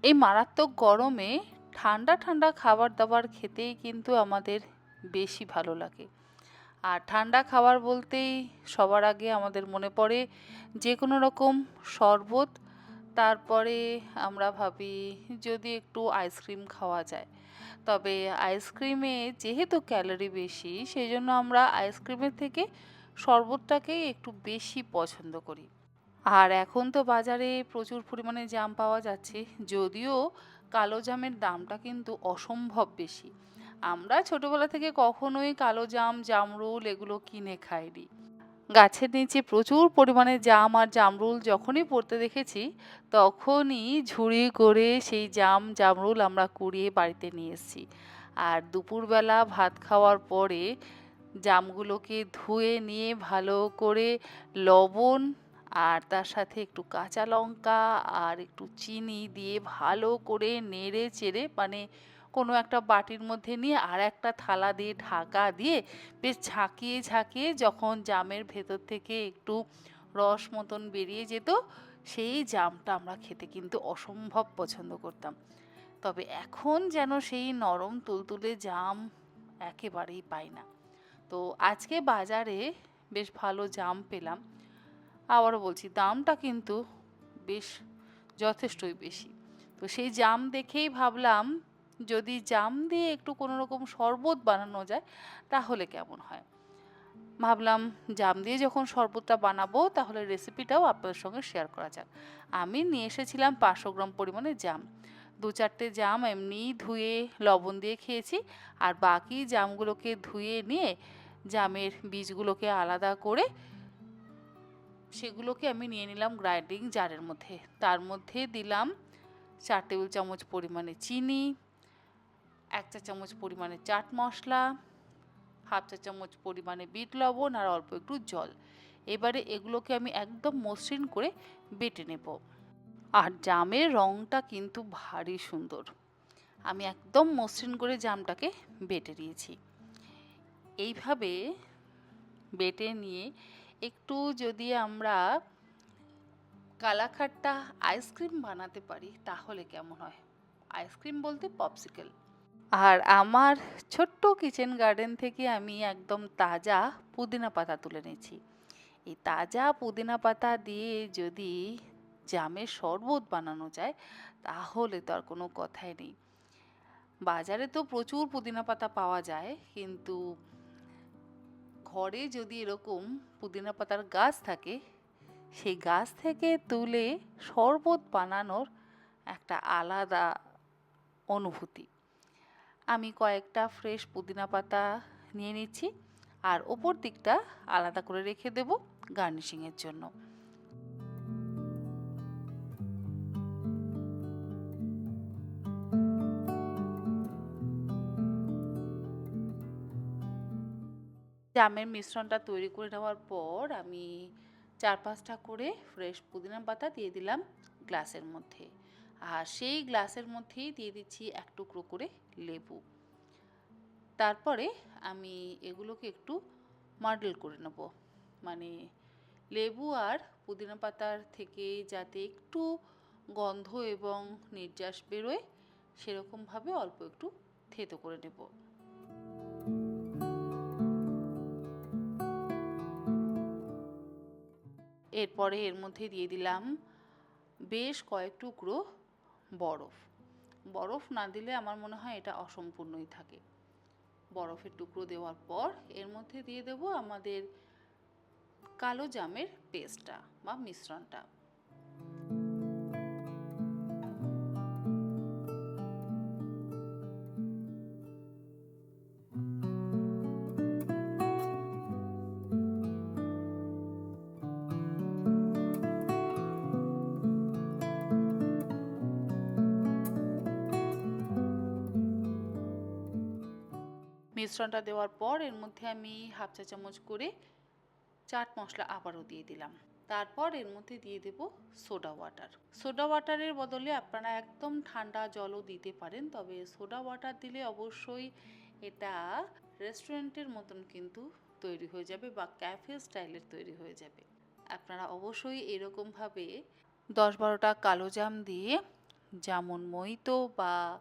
এই মারাত্মক গরমে ঠান্ডা ঠান্ডা খাবার দাবার খেতেই কিন্তু আমাদের বেশি ভালো লাগে। আর ঠান্ডা খাবার বলতেই সবার আগে আমাদের মনে পড়ে যে কোনো রকম শরবত। তারপরে আমরা ভাবি যদি একটু আইসক্রিম খাওয়া যায়। তবে আইসক্রিমে যেহেতু ক্যালোরি বেশি, সেই জন্য আমরা আইসক্রিমের থেকে শরবতটাকেই একটু বেশি পছন্দ করি। আর এখন তো বাজারে প্রচুর পরিমাণে জাম পাওয়া যাচ্ছে, যদিও কালো জামের দামটা কিন্তু অসম্ভব বেশি। আমরা ছোটবেলা থেকে কখনোই কালো জাম, জামরুল এগুলো কিনে খাইনি। গাছের নিচে প্রচুর পরিমাণে জাম আর জামরুল যখনই পড়তে দেখেছি, তখনই ঝুড়ি করে সেই জাম, জামরুল আমরা কুড়িয়ে বাড়িতে নিয়ে এসেছি। আর দুপুরবেলা ভাত খাওয়ার পরে জামগুলোকে ধুয়ে নিয়ে ভালো করে লবণ আর তার সাথে একটু কাঁচা লঙ্কা আর একটু চিনি দিয়ে ভালো করে নেড়ে চেড়ে, মানে কোনো একটা বাটির মধ্যে নিয়ে আর একটা থালা দিয়ে ঢাকা দিয়ে বেশ ঝাঁকিয়ে ঝাঁকিয়ে যখন জামের ভেতর থেকে একটু রস মতন বেরিয়ে যেত, সেই জামটা আমরা খেতে কিন্তু অসম্ভব পছন্দ করতাম। তবে এখন যেন সেই নরম তুলতুলে জাম একেবারেই পাই না। তো আজকে বাজারে বেশ ভালো জাম পেলাম। আবারও বলছি, দামটা কিন্তু বেশ যথেষ্টই বেশি। তো সেই জাম দেখেই ভাবলাম যদি জাম দিয়ে একটু কোনো রকম শরবত বানানো যায় তাহলে কেমন হয়। ভাবলাম জাম দিয়ে যখন শরবতটা বানাবো তাহলে রেসিপিটাও আপনাদের সঙ্গে শেয়ার করা যাক। আমি নিয়ে এসেছিলাম 500 গ্রাম পরিমাণে জাম। 2-4টে জাম এমনিই ধুয়ে লবণ দিয়ে খেয়েছি। আর বাকি জামগুলোকে ধুয়ে নিয়ে জামের বীজগুলোকে আলাদা করে সেগুলোকে আমি নিয়ে নিলাম গ্রাইন্ডিং জারের মধ্যে। তার মধ্যে দিলাম 4 টেবিল চামচ পরিমাণে চিনি, 1 চা চামচ পরিমাণে চাট মশলা, হাফ চা চামচ পরিমাণে বিট লবণ আর অল্প একটু জল। এবারে এগুলোকে আমি একদম মসৃণ করে বেটে নেব। আর জামের রঙটা কিন্তু ভারী সুন্দর। আমি একদম মসৃণ করে জামটাকে বেটে নিয়েছি। এইভাবে বেটে নিয়ে একটু যদি আমরা কালাখাট্টা আইসক্রিম বানাতে পারি তাহলে কেমন হয়। আইসক্রিম বলতে পপসিকল। আর আমার ছোট্ট কিচেন গার্ডেন থেকে আমি একদম তাজা পুদিনা পাতা তুলে নিয়েছি। এই তাজা পুদিনা পাতা দিয়ে যদি জামের শরবত বানানো যায় তাহলে তো আর কোনো কথাই নেই। বাজারে তো প্রচুর পুদিনা পাতা পাওয়া যায়, কিন্তু ঘরে যদি এরকম পুদিনা পাতার গাছ থাকে, সেই গাছ থেকে তুলে শরবত বানানোর একটা আলাদা অনুভূতি। আমি কয়েকটা ফ্রেশ পুদিনা পাতা নিয়ে নিচ্ছি আর ওপর দিকটা আলাদা করে রেখে দেব গার্নিশিংয়ের জন্য। জামের মিশ্রণটা তৈরি করে নেওয়ার পর আমি 4-5টা করে ফ্রেশ পুদিনা পাতা দিয়ে দিলাম গ্লাসের মধ্যে। আর সেই গ্লাসের মধ্যেই দিয়ে দিচ্ছি 1 টুকরো করে লেবু। তারপরে আমি এগুলোকে একটু মার্ডল করে নেব, মানে লেবু আর পুদিনা পাতার থেকে যাতে একটু গন্ধ এবং নির্যাস বেরোয় সেরকমভাবে অল্প একটু থেতো করে নেব। এরপরে এর মধ্যে দিয়ে দিলাম বেশ কয়েক টুকরো বরফ। বরফ না দিলে আমার মনে হয় এটা অসম্পূর্ণই থাকে। বরফের টুকরো দেওয়ার পর এর মধ্যে দিয়ে দেব আমাদের কালো জামের পেস্টটা বা মিশ্রণটা। মিশ্রণটা দেওয়ার পর এর মধ্যে আমি হাফ চা চামচ করে চাট মশলা আবারও দিয়ে দিলাম। তারপর এর মধ্যে দিয়ে দেব সোডা ওয়াটার। সোডা ওয়াটারের বদলে আপনারা একদম ঠান্ডা জলও দিতে পারেন, তবে সোডা ওয়াটার দিলে অবশ্যই এটা রেস্টুরেন্টের মতন কিন্তু তৈরি হয়ে যাবে বা ক্যাফে স্টাইলের তৈরি হয়ে যাবে। আপনারা অবশ্যই এরকমভাবে 10-12টা কালো জাম দিয়ে যেমন মইতো বা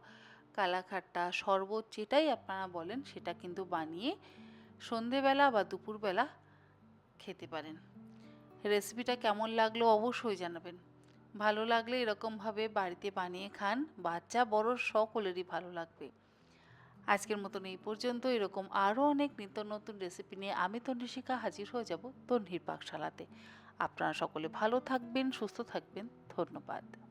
কালাখাট্টা শরবত যেটাই আপনারা বলেন সেটা কিন্তু বানিয়ে সন্ধেবেলা বা দুপুরবেলা খেতে পারেন। রেসিপিটা কেমন লাগলো অবশ্যই জানাবেন। ভালো লাগলে এরকমভাবে বাড়িতে বানিয়ে খান, বাচ্চা বড় সকলেরই ভালো লাগবে। আজকের মতন এই পর্যন্ত। এরকম আরও অনেক নিত্য নতুন রেসিপি নিয়ে আমি তন্দ্রিশিকা হাজির হয়ে যাব তন্দ্রির পাকশালাতে। আপনারা সকলে ভালো থাকবেন, সুস্থ থাকবেন। ধন্যবাদ।